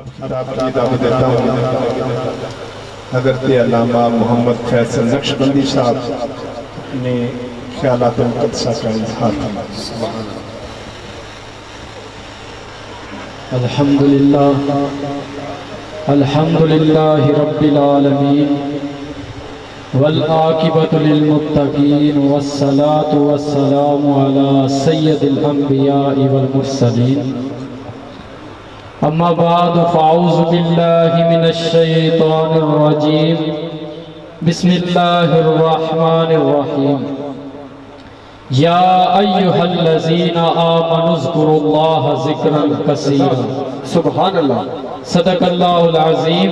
خطاب کی دعوت دیتا ہوں حضرت علامہ محمد فیصل نقشبندی صاحب اپنے خیالات مقدسہ کا اظہار فرمائیں۔ الحمدللہ رب العالمین والعاقبۃ للمتقین والصلاة والسلام علی سید الانبیاء والمرسلین اما بعد فاعوذ باللہ من الشیطان الرجیم بسم اللہ الرحمن الرحیم یا ایہا الذین آمنوا اذکروا اللہ ذکرا کثیرا۔ سبحان اللہ، صدق اللہ العظیم۔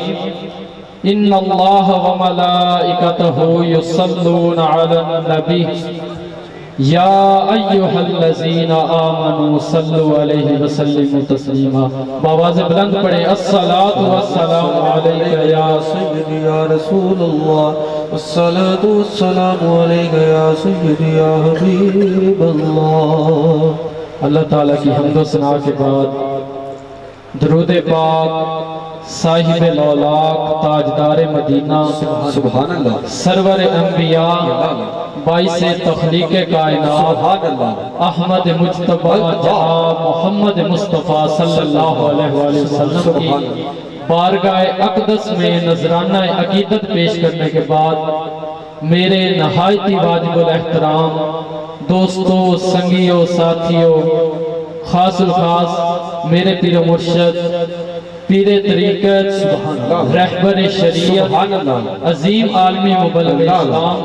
ان اللہ وملائکتہ یصلون علی النبی یا ایہا الذین آمنوا صلوا علیہ وسلموا تسلیما۔ بآواز بلند پڑھیں، الصلاۃ والسلام علیک یا سیدی یا رسول اللہ، الصلاۃ والسلام علیک یا سیدی یا حبیب اللہ۔ اللہ تعالیٰ کی حمد و ثنا کے بعد درود پاک صاحب لولاک تاجدار مدینہ سبحان اللہ سرور انبیاء باعث تخلیق کائنات احمد مجتبی جناب محمد مصطفیٰ صلی اللہ علیہ وآلہ وسلم کی بارگاہ اقدس میں نذرانہ عقیدت پیش کرنے کے بعد میرے نہایتی واجب الاحترام دوستوں، سنگیوں، ساتھیوں، خاص الخاص میرے پیر و مرشد، پیر طریقت، رہبر شریعت، عظیم عالمی مبلغ اسلام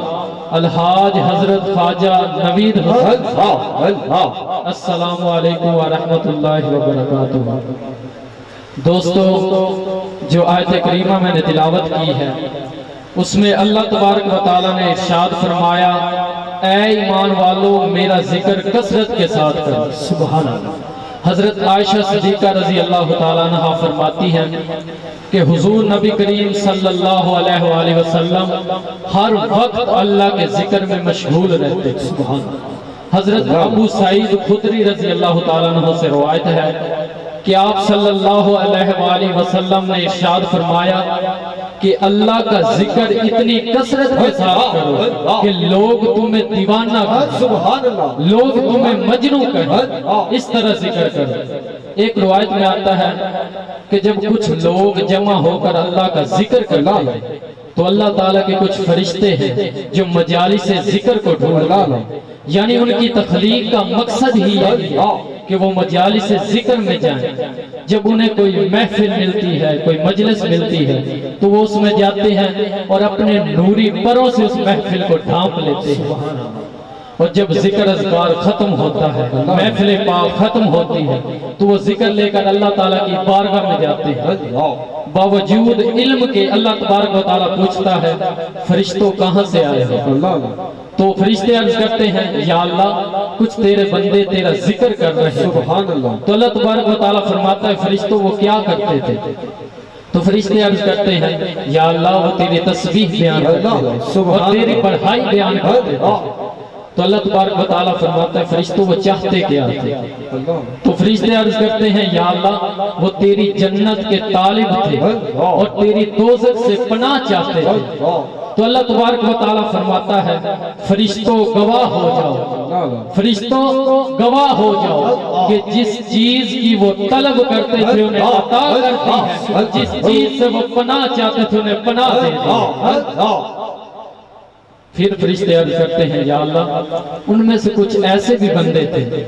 الحاج حضرت خواجہ نوید حسین، السلام علیکم ورحمۃ اللہ وبرکاتہ۔ دوستو، جو آیت کریمہ میں نے تلاوت کی ہے اس میں اللہ تبارک و تعالیٰ نے ارشاد فرمایا، اے ایمان والو میرا ذکر کثرت کے ساتھ کرو۔ سبحان اللہ۔ حضرت عائشہ صدیقہ رضی اللہ تعالیٰ عنہ فرماتی ہیں کہ حضور نبی کریم صلی اللہ علیہ وآلہ وسلم ہر وقت اللہ کے ذکر میں مشغول رہتے۔ سبحان اللہ۔ حضرت ابو سعید خدری رضی اللہ تعالیٰ عنہ سے روایت ہے کہ آپ صلی اللہ علیہ وآلہ وسلم نے ارشاد فرمایا کہ اللہ کا ذکر اتنی کثرت کے ساتھ کرو کہ لوگ تمہیں دیوانہ کہیں، لوگ تمہیں مجنون کہیں، اس طرح ذکر کرو۔ ایک روایت میں آتا ہے کہ جب کچھ لوگ جمع ہو کر اللہ کا ذکر کرتے ہیں تو اللہ تعالیٰ کے کچھ فرشتے ہیں جو مجالس ذکر کو ڈھونڈتے ہیں، یعنی ان کی تخلیق کا مقصد ہی ہے کہ وہ مجالس ذکر میں جائیں۔ جب انہیں کوئی محفل ملتی ہے، کوئی مجلس ملتی ہے تو وہ اس میں جاتے ہیں اور اپنے نوری پروں سے اس محفل کو ڈھانپ لیتے ہیں، اور جب ذکر اذکار ختم ہوتا ہے، محفل پاک ختم ہوتی ہے تو وہ ذکر لے کر اللہ تعالیٰ کی بارگاہ میں جاتے ہیں۔ باوجود علم کے اللہ تبارک و تعالیٰ پوچھتا ہے فرشتوں کہاں سے آئے ہو؟ تو فرشتے عرض کرتے ہیں یا اللہ کچھ تیرے بندے تیرا ذکر کر رہے ہیں۔ تو اللہ تبارک و تعالیٰ فرماتا ہے فرشتوں وہ کیا کرتے تھے؟ تو فرشتے عرض کرتے ہیں یا اللہ وہ تیری تسبیح بیان کرتے ہیں اور تیری بڑھائی بیان کرتے ہیں۔ تو اللہ تبارک و تعالیٰ فرماتا ہے فرشتوں وہ چاہتے کیا تھے؟ تو فرشتے عرض کرتے ہیں یا اللہ وہ تیری جنت کے طالب تھے اور تیری دوزخ سے پناہ چاہتے تھے۔ تو اللہ تبارک و تعالیٰ فرماتا ہے فرشتوں گواہ ہو جاؤ، فرشتوں گواہ ہو جاؤ کہ جس چیز کی وہ طلب کرتے تھے انہیں عطا کرتی ہے، اور جس چیز سے وہ پناہ چاہتے تھے انہیں پناہ دیتی ہے۔ پھر فرشتے عرض کرتے ہیں یا اللہ ان میں سے کچھ ایسے بھی بندے تھے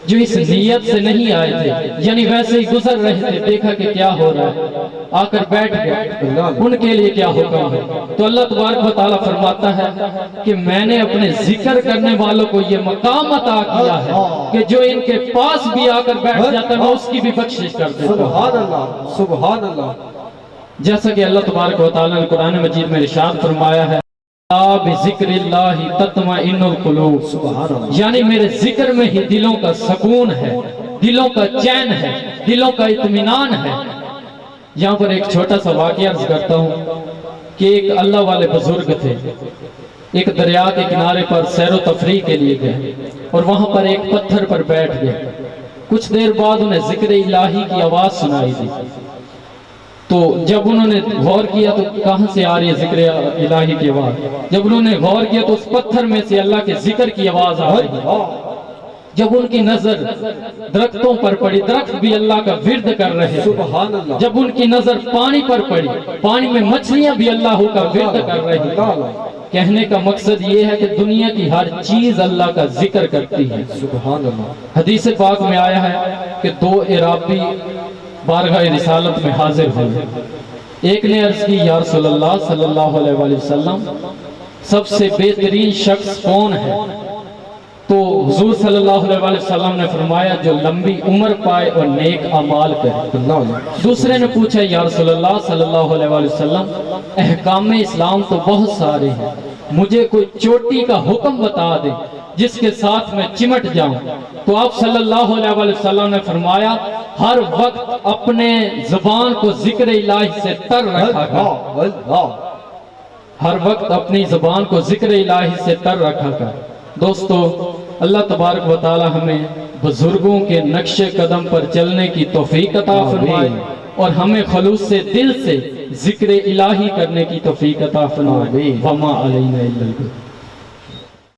جو اس نیت سے نہیں آئے تھے، یعنی ویسے ہی گزر رہے تھے، دیکھا کہ کیا ہو رہا ہے آ کر بیٹھ گئے، ان کے لیے کیا حکم ہے؟ تو اللہ تبارک و تعالیٰ فرماتا ہے کہ میں نے اپنے ذکر کرنے والوں کو یہ مقام عطا کیا ہے کہ جو ان کے پاس بھی آ کر بیٹھ جاتا ہے میں اس کی بھی بخشش کر دیتا ہوں۔ سبحان اللہ، سبحان اللہ۔ جیسا کہ اللہ تبارک و تعالیٰ نے قرآن مجید میں ارشاد فرمایا ہے بذکر اللہ تطمئن القلوب، یعنی میرے ذکر میں ہی دلوں کا سکون ہے، دلوں کا چین ہے، دلوں کا اطمینان ہے۔ یہاں پر ایک چھوٹا سا واقعہ عرض کرتا ہوں کہ ایک اللہ والے بزرگ تھے، ایک دریا کے کنارے پر سیر و تفریح کے لیے گئے اور وہاں پر ایک پتھر پر بیٹھ گئے۔ کچھ دیر بعد انہیں ذکر الہی کی آواز سنائی دی۔ تو جب انہوں نے غور کیا تو کہاں سے آ رہی ہے ذکر الہی کی آواز؟ جب انہوں نے غور کیا تو اس پتھر میں سے اللہ کے ذکر کی آواز آ رہی ہے۔ جب ان کی نظر درختوں پر پڑی، درخت بھی اللہ کا ورد کر رہے ہیں۔ جب ان کی نظر پانی پر پڑی، پانی میں مچھلیاں بھی اللہ کا ورد کر رہی ہیں۔ کہنے کا مقصد یہ ہے کہ دنیا کی ہر چیز اللہ کا ذکر کرتی ہے۔ حدیث پاک میں آیا ہے کہ دو عرابی بارگاہ رسالت میں حاضر ہوئے۔ ایک نے عرض کی یا رسول اللہ صلی اللہ علیہ وآلہ وسلم، سب سے بہترین شخص کون ہے؟ تو حضور صلی اللہ علیہ وآلہ وسلم نے فرمایا جو لمبی عمر پائے اور نیک اعمال کرے۔ دوسرے نے پوچھا یا رسول اللہ صلی اللہ علیہ وآلہ وسلم، احکام اسلام تو بہت سارے ہیں، مجھے کوئی چوٹی کا حکم بتا دے جس کے ساتھ میں چمٹ جاؤں۔ تو آپ صلی اللہ علیہ وآلہ وسلم نے فرمایا ہر وقت اپنے زبان کو ذکر الہی سے تر رکھا کر، ہر وقت اپنی زبان کو ذکر الہی سے تر رکھا کر۔ دوستو، اللہ تبارک و تعالی ہمیں بزرگوں کے نقش قدم پر چلنے کی توفیق عطا فرمائے اور ہمیں خلوص سے دل سے ذکر الہی کرنے کی توفیق عطا فرمائے۔ وما علینا الا البلاغ۔